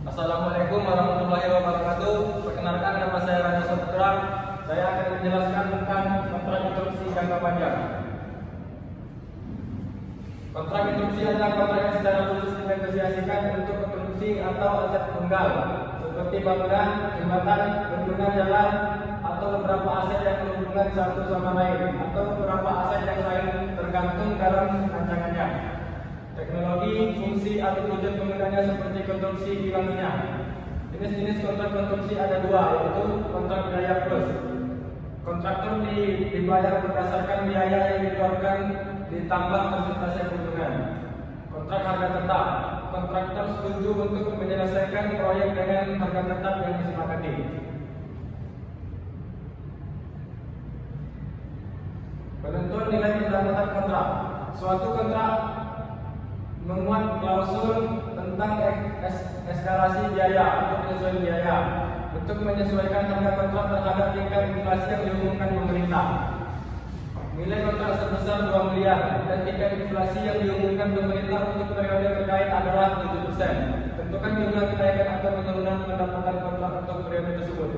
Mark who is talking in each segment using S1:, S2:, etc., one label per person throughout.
S1: Assalamualaikum warahmatullahi wabarakatuh. Perkenalkan, nama saya Raja Saputra. Saya akan menjelaskan tentang kontrak interupsi jangka panjang. Kontrak interupsi adalah kontrak yang secara khusus dinegosiasikan untuk konstruksi atau aset tunggal seperti bangunan, jembatan, bendungan jalan, atau beberapa aset yang berhubungan satu sama lain, atau beberapa aset yang lain tergantung dalam rancangannya. Teknologi, fungsi, atau tujuan penggunanya seperti konstruksi kilang minyak. Jenis-jenis kontrak konstruksi ada dua, yaitu kontrak biaya plus. Kontraktor dibayar berdasarkan biaya yang dikeluarkan ditambah persentase keuntungan. Kontrak harga tetap. Kontraktor setuju untuk menyelesaikan proyek dengan harga tetap yang disepakati. Penentuan nilai pendapatan kontrak. Suatu kontrak memuat klausul tentang eskalasi biaya atau penyesuaian biaya untuk menyesuaikan harga kontrak terhadap tingkat inflasi yang diumumkan pemerintah. Nilai kontrak sebesar 2 miliar dan tingkat inflasi yang diumumkan pemerintah untuk periode terkait adalah 7%. Tentukan jumlah kenaikan atau penurunan pendapatan kontrak untuk periode tersebut.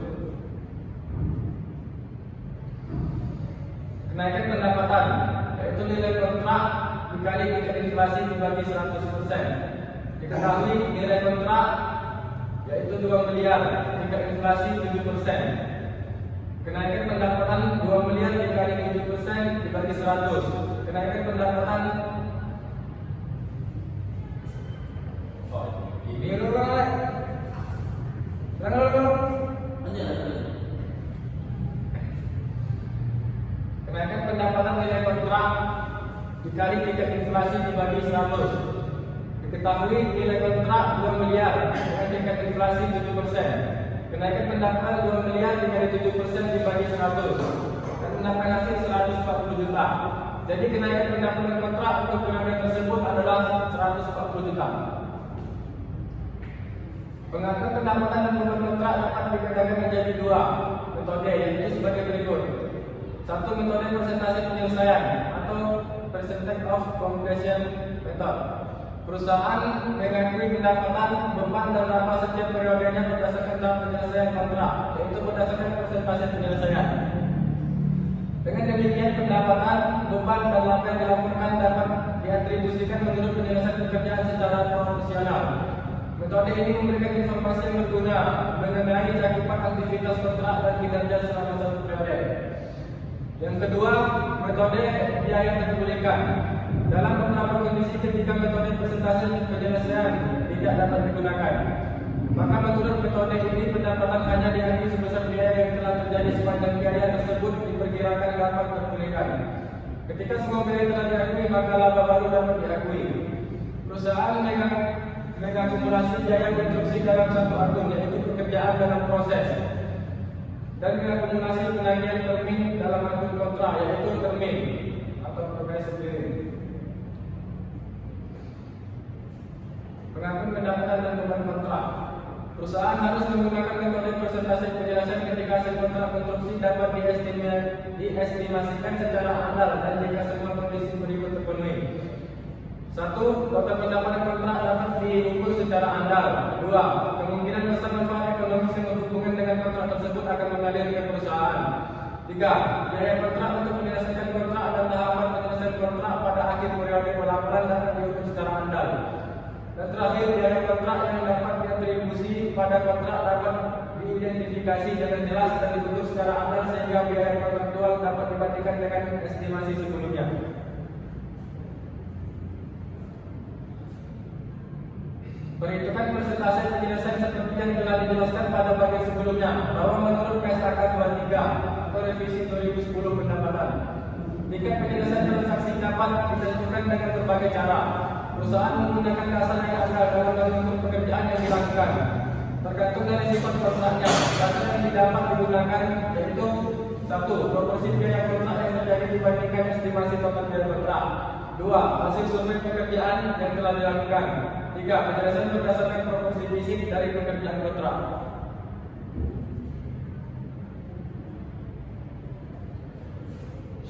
S1: Kenaikan pendapatan yaitu nilai kontrak dikali tingkat inflasi dibagi 100%. Diketahui nilai kontrak yaitu 2 miliar, tingkat inflasi 7%. Kenaikan pendapatan 2 miliar dikali 7% dibagi 100. Kenaikan pendapatan ini dulu kan? Kenaikan pendapatan nilai kontrak dikali tingkat inflasi dibagi 100. Diketahui nilai kontrak 2 miliar dengan tingkat inflasi 7%. Kenaikan pendapatan 2 miliar dikali 7% dibagi 100 dan mendapatkan hasil 140 juta. Jadi kenaikan pendapatan kontrak untuk periode tersebut adalah 140 juta. Pengakuan pendapatan dan beban kontrak dapat dibedakan menjadi dua metode, yaitu sebagai berikut. Satu, metode persentase penyelesaian atau percentage of completion method. Perusahaan mengakui pendapatan, beban, dan laba setiap periodenya berdasarkan tahap penyelesaian kontrak, yaitu berdasarkan persentase penyelesaian. Dengan demikian, pendapatan, beban, dan laba yang dilaporkan dapat diatribusikan menurut penyelesaian pekerjaan secara proporsional. Metode ini memberikan informasi yang berguna mengenai cakupan aktivitas kontrak dan kinerja selama satu periode. Yang kedua, metode biaya terpulihkan. Dalam beberapa kondisi ketika metode persentase penyelesaian tidak dapat digunakan, maka menurut metode ini pendapatan hanya diakui sebesar biaya yang telah terjadi sepanjang biaya tersebut diperkirakan dapat terpulihkan. Ketika semua biaya telah diakui, maka laba baru dapat diakui. Perusahaan mengakumulasi biaya konstruksi dalam satu akum, yaitu pekerjaan dalam proses, dan mengakumulasi penagihan termin dalam akun kontrak, yaitu termin atau progressive billing. Pengakuan pendapatan dan beban kontrak. Perusahaan harus menggunakan metode persentase penyelesaian ketika hasil kontrak konstruksi dapat diestimasikan secara andal dan jika semua kondisi berikut terpenuhi. 1. Total pendapatan kontrak dapat diukur secara andal. 2. Kemungkinan besar manfaat ekonomis yang berhubungan dengan kontrak tersebut akan mengalir ke perusahaan. 3. Biaya kontrak untuk menyelesaikan kontrak dan tahapan penyelesaian kontrak pada akhir periode pelaporan dapat diukur secara andal. Dan terakhir, biaya kontrak yang dapat diatribusi pada kontrak dapat diidentifikasi dengan jelas dan diukur secara andal sehingga biaya kontraktual dapat dibandingkan dengan estimasi sebelumnya. Perhitungan persentase penyelesaian seperti yang telah dijelaskan pada bagian sebelumnya, bahwa menurut PSAK 23 atau revisi 2010 pendapatan, tingkat penyelesaian transaksi dapat ditentukan dengan berbagai cara. Perusahaan menggunakan dasar yang ada dalam bentuk pekerjaan yang dilakukan. Tergantung dari sifat kontraknya, dasar yang didapat digunakan yaitu 1. Proporsi biaya kontrak yang terjadi dibandingkan estimasi total biaya kontrak. 2. Hasil survei pekerjaan yang telah dilakukan. 3. Penyelesaian berdasarkan proporsi fisik dari pekerjaan kontrak.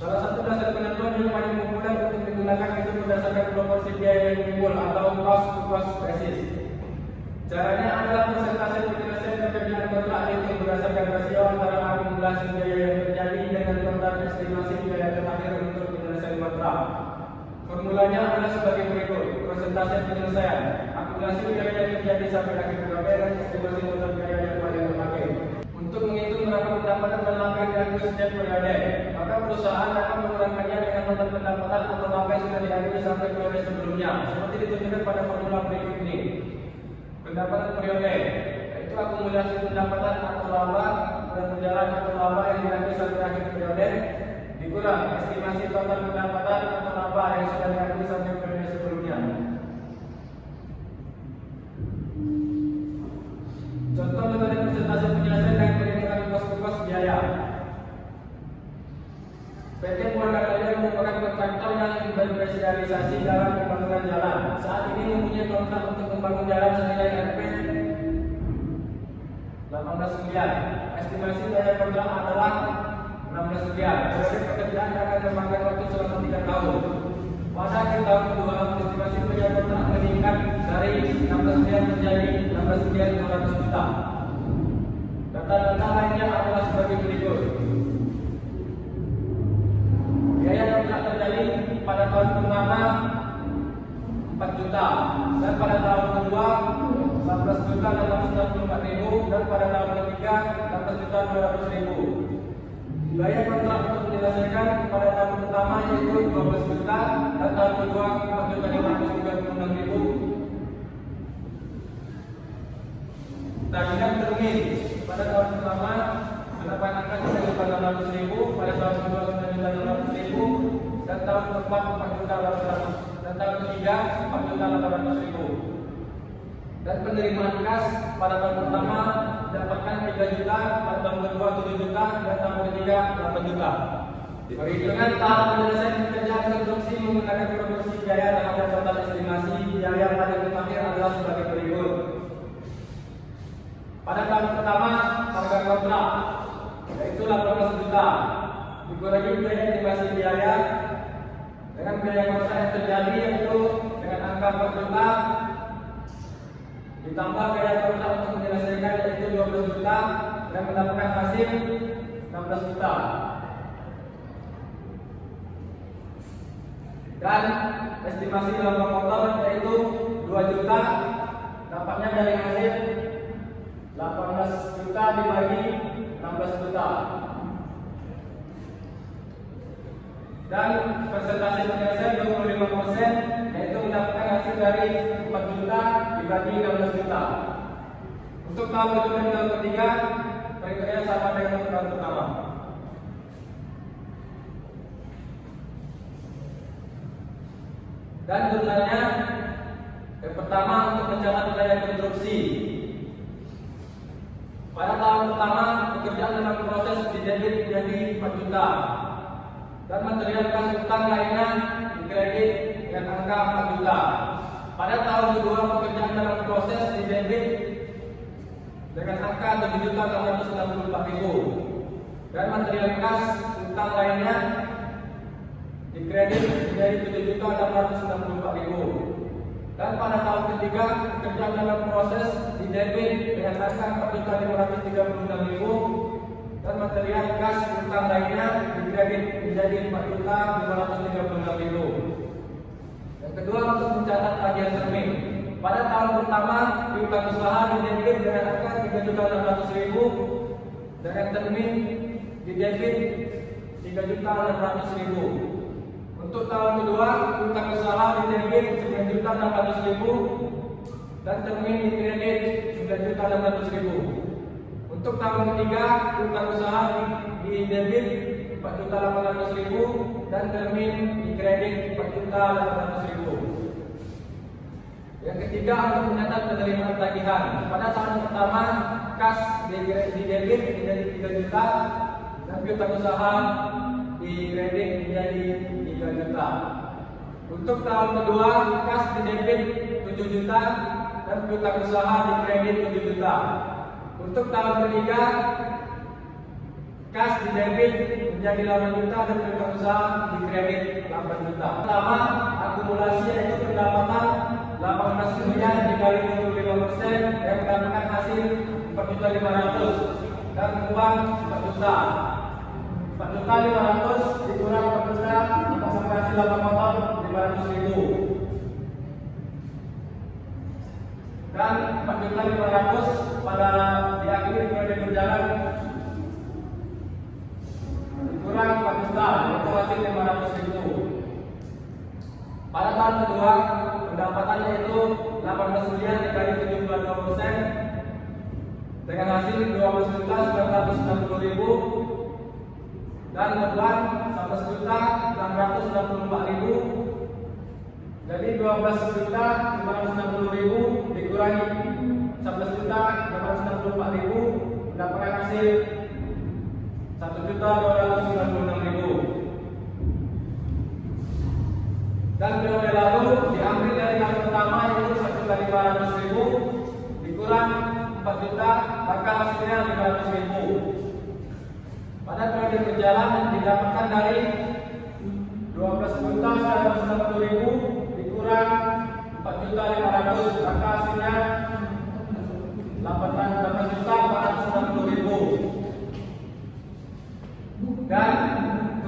S1: Salah satu dasar penentuan yang paling populer untuk digunakan itu berdasarkan proporsi biaya yang timbul atau cost to cost basis. Caranya adalah persentase penyelesaian pekerjaan kontrak dihitung berdasarkan rasio antara akumulasi biaya yang terjadi dengan kontrak estimasi biaya terakhir untuk penyelesaian kontrak. Formulanya adalah sebagai berikut: persentase penyelesaian akumulasi biaya yang terjadi sampai akhir periode dan estimasi total biaya yang paling terakhir. Untuk menghitung berapa pendapatan dan laba yang diakui setiap periode, maka perusahaan akan mengurangkannya dengan total pendapatan atau laba yang sudah diakui sampai periode sebelumnya, seperti ditunjukkan pada formula berikut ini. Pendapatan periode yaitu akumulasi pendapatan atau laba bulan berjalan atau laba yang diakui sampai akhir periode dikurang estimasi total pendapatan atau laba yang sudah diakui sampai periode sebelumnya. Contoh metode persentase penyelesaian dengan perhitungan kos biaya. PT Muara Karya merupakan kontraktor yang berspesialisasi dalam pembangunan jalan. Saat ini mempunyai kontrak untuk membangun jalan senilai Rp 18 miliar. Estimasi biaya kontrak adalah 16 miliar. Proses pekerjaan akan memakan waktu selama 3 tahun. Pada akhir tahun kedua, estimasi biaya kontrak meningkat dari 16 miliar menjadi 16 miliar 200 juta. Data-data lainnya adalah sebagai berikut. Biaya kontrak terjadi pada tahun pertama 4 juta, dan pada tahun kedua 11 juta 664 ribu, dan pada tahun ketiga 16 juta 200 ribu. Biaya kontrak untuk menyelesaikan pada tahun pertama yaitu 12 juta, dan tahun kedua 4 juta 536 ribu. Tagihan termin pada tahun pertama pendapat angka 3.600 ribu, pada tahun kedua 9.600 ribu, dan tahun keempat 4.800, dan tahun ketiga 4.800 ribu. Dan penerimaan kas pada tahun pertama mendapatkan 3 juta, pada tahun kedua 7 juta, dan tahun ketiga 8 juta. Perhitungan tahap penyelesaian pekerjaan konstruksi menggunakan proporsi biaya terhadap total estimasi biaya pada terakhir adalah sebagai berikut. Pada tahun pertama harga kontrak yaitu 18 juta, dikurangi biaya estimasi biaya dengan biaya kontrak yang terjadi yaitu dengan angka 4 juta, ditambah biaya kontrak untuk menyelesaikan yaitu 12 juta, dan mendapatkan hasil 16 juta. Dan estimasi laba kotor yaitu 2 juta, dapatnya dari hasil 18 juta dibagi 16 juta. Dan persentase penyelesaian 25%, yaitu mendapatkan hasil dari 4 juta dibagi 16 juta. Untuk tahun kedua dan tahun ketiga, perhitungannya sama dengan tahun pertama. Dan jumlahnya yang pertama untuk mencatat biaya konstruksi. Pada tahun pertama, pekerjaan dalam proses didebit menjadi 4 juta, dan material kas utang lainnya dikredit dengan angka 4 juta. Pada tahun kedua, pekerjaan dalam proses didebit dengan angka 7 juta 664 ribu, dan material kas utang lainnya dikredit menjadi 7 juta 664 ribu. Dan pada tahun ketiga, pekerjaan dalam proses didebit dengan angka 4.536 ribu, dan material kas utang lainnya dikredit menjadi 4.536 ribu. Yang kedua, untuk mencatat tagihan termin. Pada tahun pertama, piutang usaha didebit dengan angka 3.600 ribu, dengan termin didebit 3.600 ribu. Untuk tahun kedua, piutang usaha didebit 9.600 ribu, dan termin dikredit 9.600 ribu. Untuk tahun ketiga, piutang usaha didebit 4.800 ribu, dan termin dikredit 4.800 ribu. Yang ketiga, untuk mencatat penerimaan tagihan. Pada tahun pertama, kas didebit menjadi 3 juta, dan piutang usaha dikredit menjadi 3 juta. Untuk tahun kedua, kas didebit 7 juta, dan piutang usaha dikredit 7 juta. Untuk tahun ketiga, kas didebit menjadi 8 juta, dan piutang usaha dikredit 8 juta. Pertama, akumulasi yaitu pendapatan 18 miliar dikali 25% yang mendapatkan hasil 4.500.000 dan uang 4 juta. 4.500.000 dikurang 4 juta sampai hasil 8 motor 500.000. Dan 4.500.000 pada diakui periode berjalan dikurang 4 juta yaitu hasil 500.000. Pada tahun kedua pendapatannya itu 18 miliar dikali 72% dengan hasil 12.960.000 dan beban 11.664.000. Jadi 12.560.000 dikurangi 11.664.000 mendapatkan hasil 1.296.000. Dan periode lalu diambil dari tahun pertama itu 1.500.000 dikurang 4 juta maka hasilnya 500.000. Pada periode berjalan didapatkan dari 12.960.000 dikurang 4.500.000 maka hasilnya 8.460.000. Dan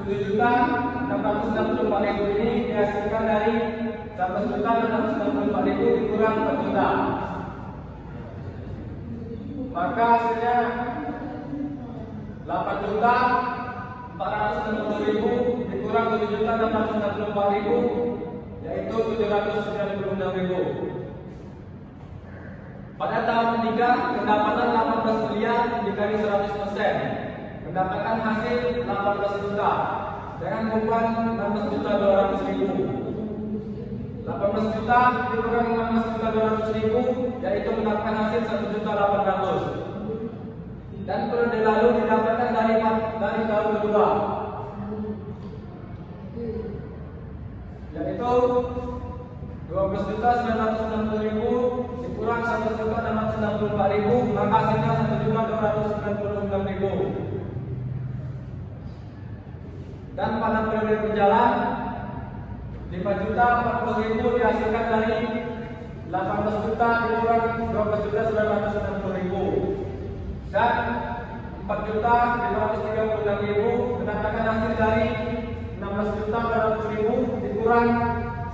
S1: 7.664.000 ini dihasilkan dari 11.664.000 dikurang 4 juta maka hasilnya 8.460.000 dikurang 7.664.000 yaitu 796.000. Pada tahun ketiga pendapatan 18 miliar dikali 100% mendapatkan hasil 18 juta dengan beban 16.200.000. 18 juta dikurang 16.200.000 yaitu mendapatkan hasil 1.800.000. Dan periode lalu didapatkan dari tahun kedua yaitu 12.960.000 dikurang 1.664.000 maka hasilnya 1.296.000. Dan pada periode berjalan 5.040.000 dihasilkan dari 18 juta dikurang 12.960.000 dan 4.536.000 mendapatkan hasil dari 16.200.000 dikurang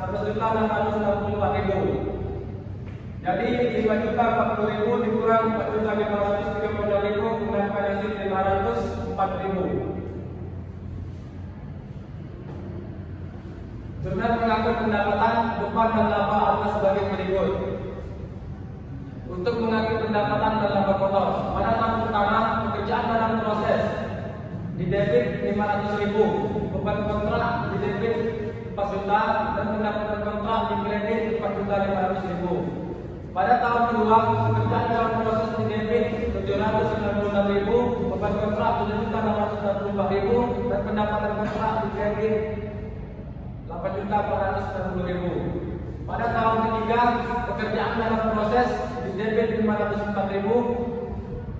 S1: 11.664.000. Jadi 5.040.000 dikurang 4.536.000 mendapatkan hasil 504.000. Jurnal mengatur pendapatan beban dan laba atas sebagai berikut. Untuk mengatur pendapatan dan laba kotor, pada tahun pertama pekerjaan dalam proses didebit 500.000, beban kontrak didebit 4 juta dan pendapatan kontrak dikredit 4.500.000. Pada tahun kedua pekerjaan dalam proses didebit 796.000, beban kontrak 7.664.000 dan pendapatan kontrak dikredit 8.490.000. Pada tahun ketiga pekerjaan dalam proses didebit 504.000,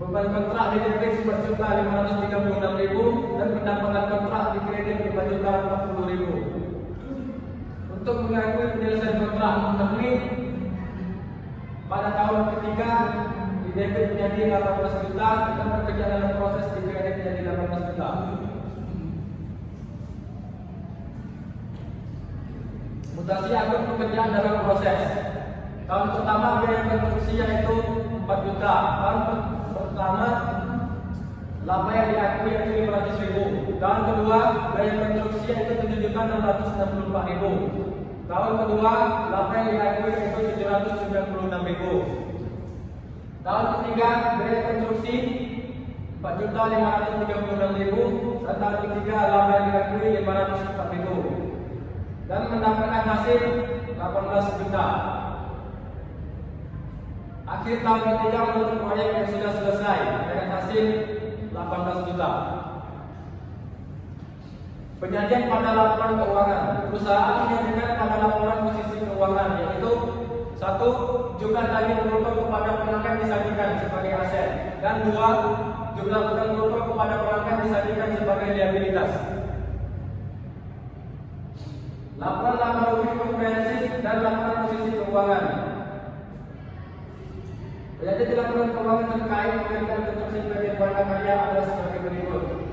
S1: beban kontrak didebit 4.536.000 dan pendapatan kontrak dikredit 5.040.000. Untuk mengakui penyelesaian kontrak teknik pada tahun ketiga didebit menjadi 18 juta dan pekerjaan dalam proses dikredit menjadi 18 juta. Mutasi akun pekerjaan dalam proses. Tahun pertama biaya konstruksi yaitu 4 juta. Tahun pertama laba yang diakui yaitu 500.000. Tahun kedua biaya konstruksi yaitu 7.664.000. Tahun kedua laba yang diakui yaitu 796.000. Tahun ketiga biaya konstruksi 4.536.000 dan tahun ketiga laba yang diakui 504.000 dan mendapatkan hasil 18 juta. Akhir tahun ketiga untuk proyek yang sudah selesai dengan hasil 18 juta. Penyajian pada laporan keuangan. Perusahaan menyajikan pada laporan posisi keuangan yaitu 1. Jumlah daging bruto kepada pelanggan disajikan sebagai aset dan 2. Jumlah utang bruto kepada pelanggan disajikan sebagai liabilitas. Laporan laba rugi komprehensif dan laporan posisi keuangan. keuangan. Jadi laporan keuangan terkait pengerjaan konstruksi bagian warna karya adalah sebagai berikut.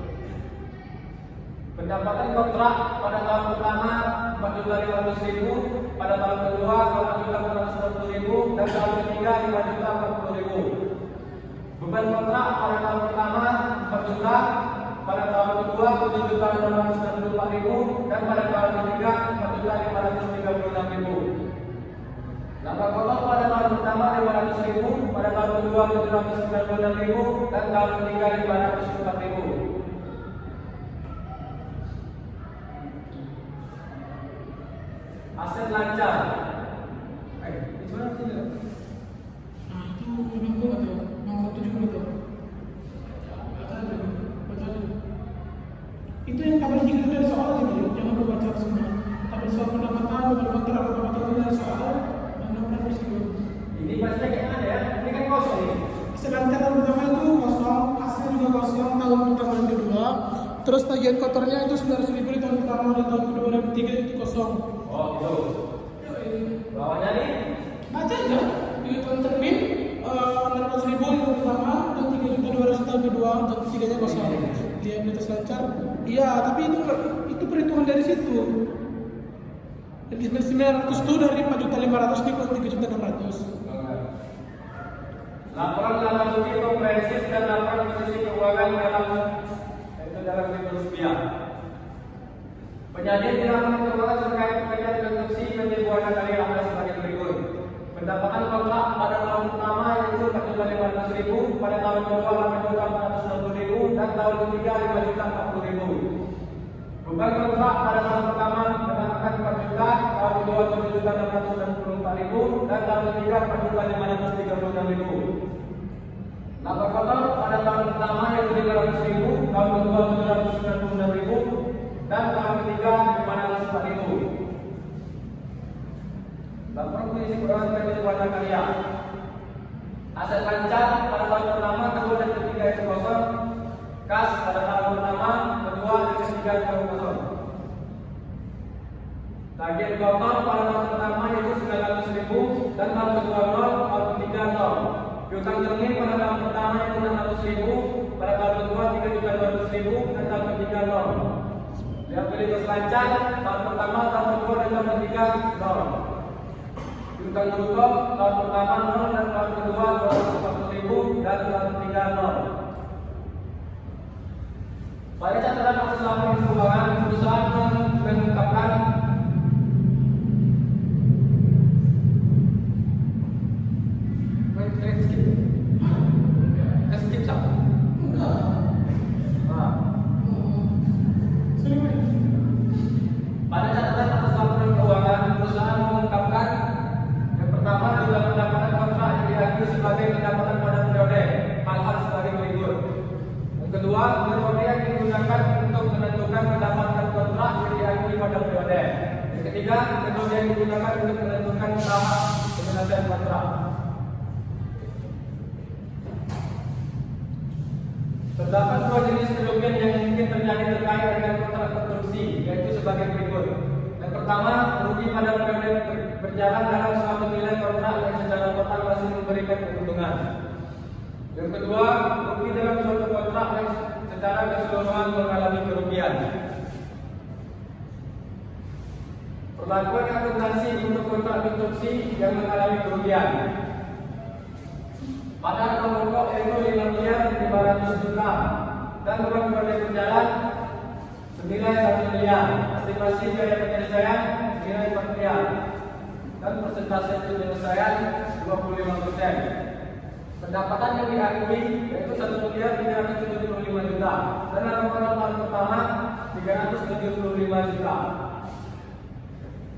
S1: Pendapatan kontrak pada tahun pertama 4.500.000, pada tahun kedua 4.460.000, dan tahun ketiga 5.040.000. Beban kontrak pada tahun pertama 4 juta, pada tahun kedua 7.664.000, dan pada tahun ketiga 4.536.000. Laba kotor pada tahun pertama 500.000, pada tahun kedua 796.000, dan tahun ketiga 504.000. Aset lancar. Itu mana sih?
S2: Nah, itu memang gue nggak tahu. Nomor 7 gue nggak tahu. Baca aja. Itu yang tabel 3 itu dari soal aja gitu. Jangan gue baca semua. Tabel soal pendapatan, tabel kontrak, itu dari soal.
S1: Ini pastinya kayak mana ya? Ini kan kosong nih.
S2: Sedangkan tahun pertama itu kosong, hasilnya juga kosong, tahun pertama dan kedua. Terus tagihan kotornya itu 900.000 di tahun pertama dan tahun kedua dan ketiga itu kosong.
S1: Oh gitu. Bawahnya nih?
S2: Baca aja. Di tahun terbit 600.000 di tahun pertama dan 3.200.000 tahun kedua dan ketiganya kosong. Dia di atas lancar. Iya, tapi itu perhitungan dari situ. Jadi 900 itu dari 4.500.000 dikurang 3.600.000.
S1: Laporan laba rugi komprehensif dan laporan posisi keuangan dalam rupiah. Penyajian di laporan keuangan terkait pekerjaan konstruksi PT Buana Karya adalah sebagai berikut. Pendapatan kontrak pada tahun pertama yaitu 4.500.000, pada tahun kedua 8.460.000, dan tahun ketiga 5.040.000. Beban kontrak pada tahun pertama mendapatkan 4 juta, tahun kedua 7.664.000, dan tahun ketiga 4.536.000. Laba kotor pada tahun pertama yaitu 500.000, tahun kedua 796.000, dan tahun ketiga 504.000. Laporan posisi keuangan PT Buana Karya. Aset lancar pada tahun pertama, kedua dan ketiga itu kosong. Kas pada tahun pertama, kedua dan ketiga itu kosong. Tagihan kotor pada tahun pertama yaitu 900.000, dan tahun kedua 0, tahun ketiga 0. Piutang termin pada tahun pertama itu 600.000, pada tahun kedua 3.200.000, dan tahun ketiga 0. Liabilitas lancar tahun pertama, tahun kedua, dan tahun ketiga 0. Piutang bruto tahun pertama 0, dan tahun kedua 240.000, dan tahun ketiga 0. Pada catatan atas laporan keuangan, perusahaan mengungkapkan skip satu. Pada catatan atas laporan keuangan, perusahaan mengungkapkan yang pertama jumlah pendapatan kontrak yang diakui sebagai pendapatan pada periode hal-hal sebagai berikut. Yang kedua, metode yang digunakan untuk menentukan pendapatan kontrak yang diakui pada periode. Yang ketiga, metode yang digunakan untuk menentukan tahap penyelesaian kontrak. Terdapat dua jenis kerugian yang mungkin terjadi terkait dengan kontrak konstruksi, yaitu sebagai berikut. Yang pertama, rugi pada periode berjalan dalam suatu nilai kontrak yang secara total masih memberikan keuntungan. Yang kedua, rugi dalam suatu kontrak yang secara keseluruhan mengalami kerugian. Perlakuan akuntansi untuk kontrak konstruksi yang mengalami kerugian. Pada pokok yaitu 5.500.000 dan uang periode berjalan senilai 1 miliar. Estimasi biaya penyelesaian senilai 4 miliar dan persentase penyelesaian 25%. Pendapatan yang diakui yaitu 1.375.000.000 dan laporan tahun pertama 375 juta.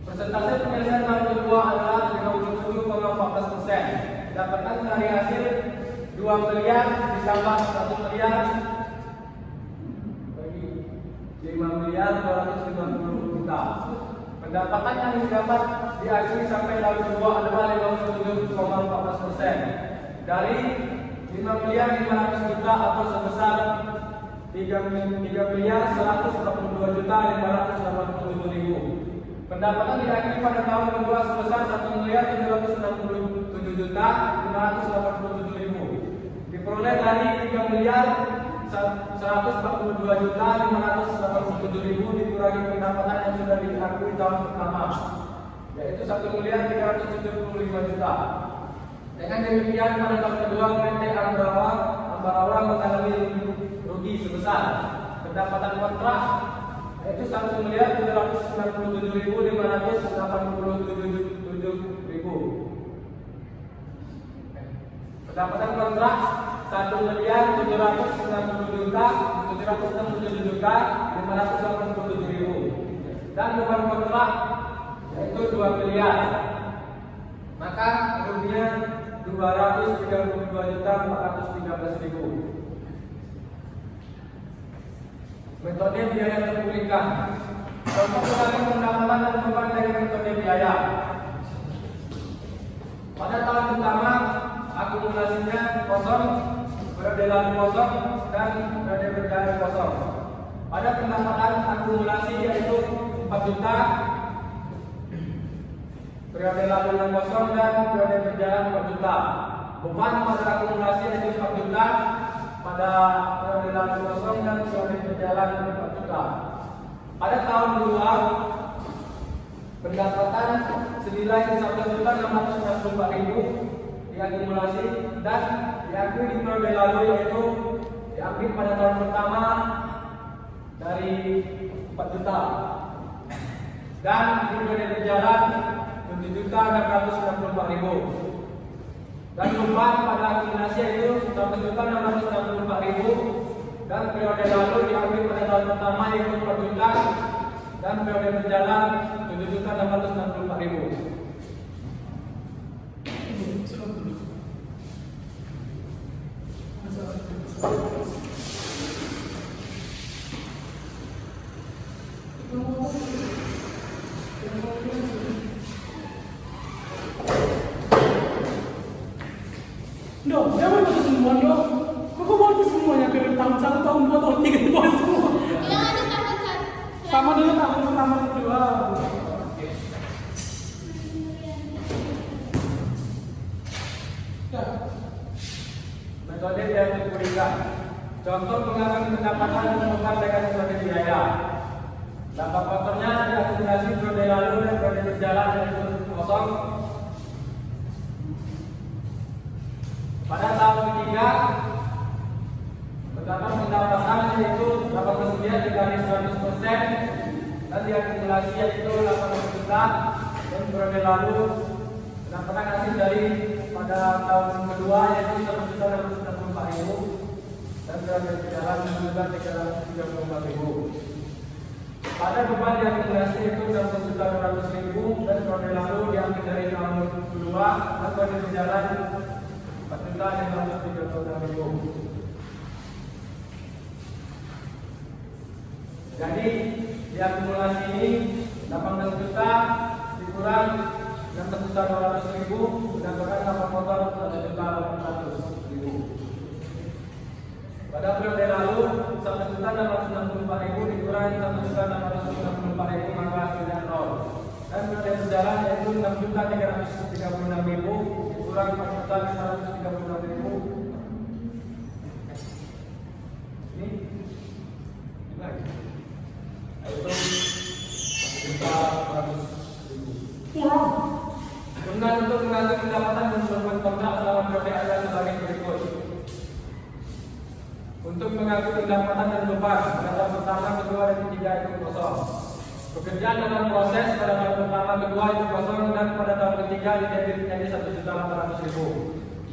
S1: Persentase penyelesaian tahun kedua adalah 57,14%. Dapatkan dari hasil 2 miliar ditambah 1 miliar bagi 5 miliar 250 juta. Pendapatan yang didapat diakui sampai tahun kedua adalah 57,14%. Dari 5 miliar 500 juta atau sebesar 3 miliar 142 juta 587.000. Pendapatan diakui pada tahun kedua sebesar 1.767.587.000 diperoleh dari 3.142.587.000 dikurangi pendapatan yang sudah diakui tahun pertama, yaitu 1.375.000.000. Dengan demikian pada tahun kedua PT Ambarawa mengalami rugi sebesar pendapatan kontrak yaitu 1.797.587.000. Pendapatan kontrak 1.767.587.000 dan beban kontrak yaitu 2 miliar. Maka ruginya 232.413.000. Metode biaya terpulihkan. Contoh pengambil pendapatan dan beban dari metode biaya. Pada tahun pertama akumulasinya kosong, periode lalu kosong, dan periode berjalan kosong. Pada pendapatan akumulasi yaitu 4 juta, periode lalu yang kosong dan periode berjalan 4 juta. Beban pada akumulasi yaitu 4 juta, pada periode lalu kosong dan periode berjalan 4 juta. Pada tahun kedua pendapatan senilai 11.664.000 diakumulasi dan diakui di periode lalu yaitu diambil pada tahun pertama dari 4 juta dan di periode berjalan 7.664.000 dan beban pada akumulasi yaitu 11.664.000 dan periode lalu diambil pada tahun pertama yaitu 4 juta dan periode berjalan 7.664.000.
S2: No, jangan baca semua dong. Kok baca semuanya ke tahun 1, tahun 2, tahun 3 itu baca semua.
S3: Yang ada tahun
S2: Sama dulu tahun pertama dan kedua. Ya.
S1: Metode biaya terpulihkan. Contoh pengambil pendapatan dan beban dengan metode biaya. Dampak kotornya diakumulasi periode lalu dan periode berjalan yaitu kosong. Pada tahun ketiga terdapat pendapatan yaitu 89 dikali 100% dan diakumulasi yaitu 80 juta dan periode lalu pendapatan hasil dari pada tahun kedua yaitu 1.664.000 dan periode berjalan 6.334.000. Pada beban diakumulasi yaitu 1.200.000 dan periode lalu diambil dari tahun kedua dan periode berjalan 4.536.000. Jadi diakumulasi ini 18 juta dikurang 16.200.000 mendapatkan dampak kotor 1.800.000. Pada periode lalu 1.664.000 dikurang 1.664.000 maka hasilnya 0. Dan periode berjalan yaitu 6.336.000 dikurang 4.536.000. Ini lagi. Itu 1.400.000.
S2: Kurang.
S1: Kemudian untuk mengatur pendapatan dan beban kontrak selama periode ada sebagai berikut. Untuk mengatur pendapatan dan beban pada tahun pertama, kedua, dan ketiga itu kosong. Pekerjaan dalam proses pada tahun pertama, kedua itu kosong dan pada tahun ketiga didebit menjadi 1.800.000.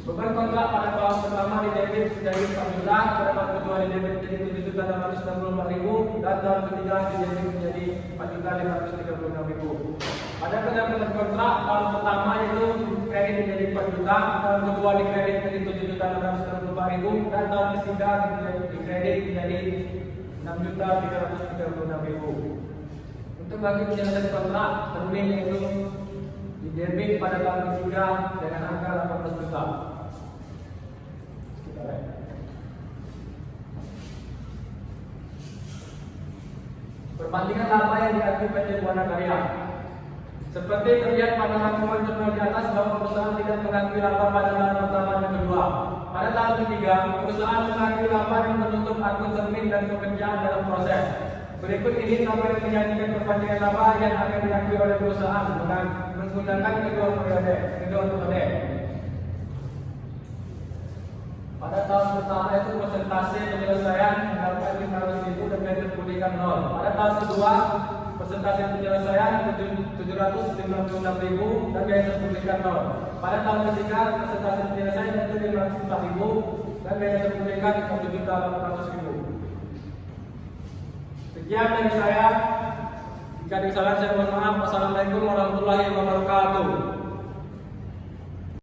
S1: Beban kontrak pada tahun pertama didebit menjadi 4 juta, pada tahun kedua didebit menjadi 7.864.000 dan tahun ketiga didebit menjadi 4.536.000. Pada pendapatan kontrak tahun pertama itu kredit menjadi 4 juta, tahun kedua dikredit menjadi 7.864.000 dan tahun ketiga dikredit menjadi 6.336.000. Untuk bagi penyelesaian kontrak terlebih yaitu didebit pada tahun ketiga dengan angka 18 juta. Perbandingan laba yang diakui PT Buana Karya. Seperti terlihat pada rangkuman jurnal di atas bahwa perusahaan tidak mengakui laba pada tahun pertama dan kedua. Pada tahun ketiga, perusahaan mengakui laba yang menutup akun cermin dan pekerjaan dalam proses. Berikut ini tabel yang menjanjikan perbandingan laba yang akan diakui oleh perusahaan menggunakan kedua metode. Pada tahun pertama itu persentase penyelesaian mendapatkan 500.000 dan biaya terpulihkan 0. Pada tahun kedua persentase penyelesaian 796.000 dan biaya terpulihkan 0. Pada tahun ketiga persentase penyelesaian itu 504.000 dan biaya terpulihkan 1.800.000. Sekian dari saya. Jika ada kesalahan saya mohon maaf. Wassalamualaikum warahmatullahi wabarakatuh.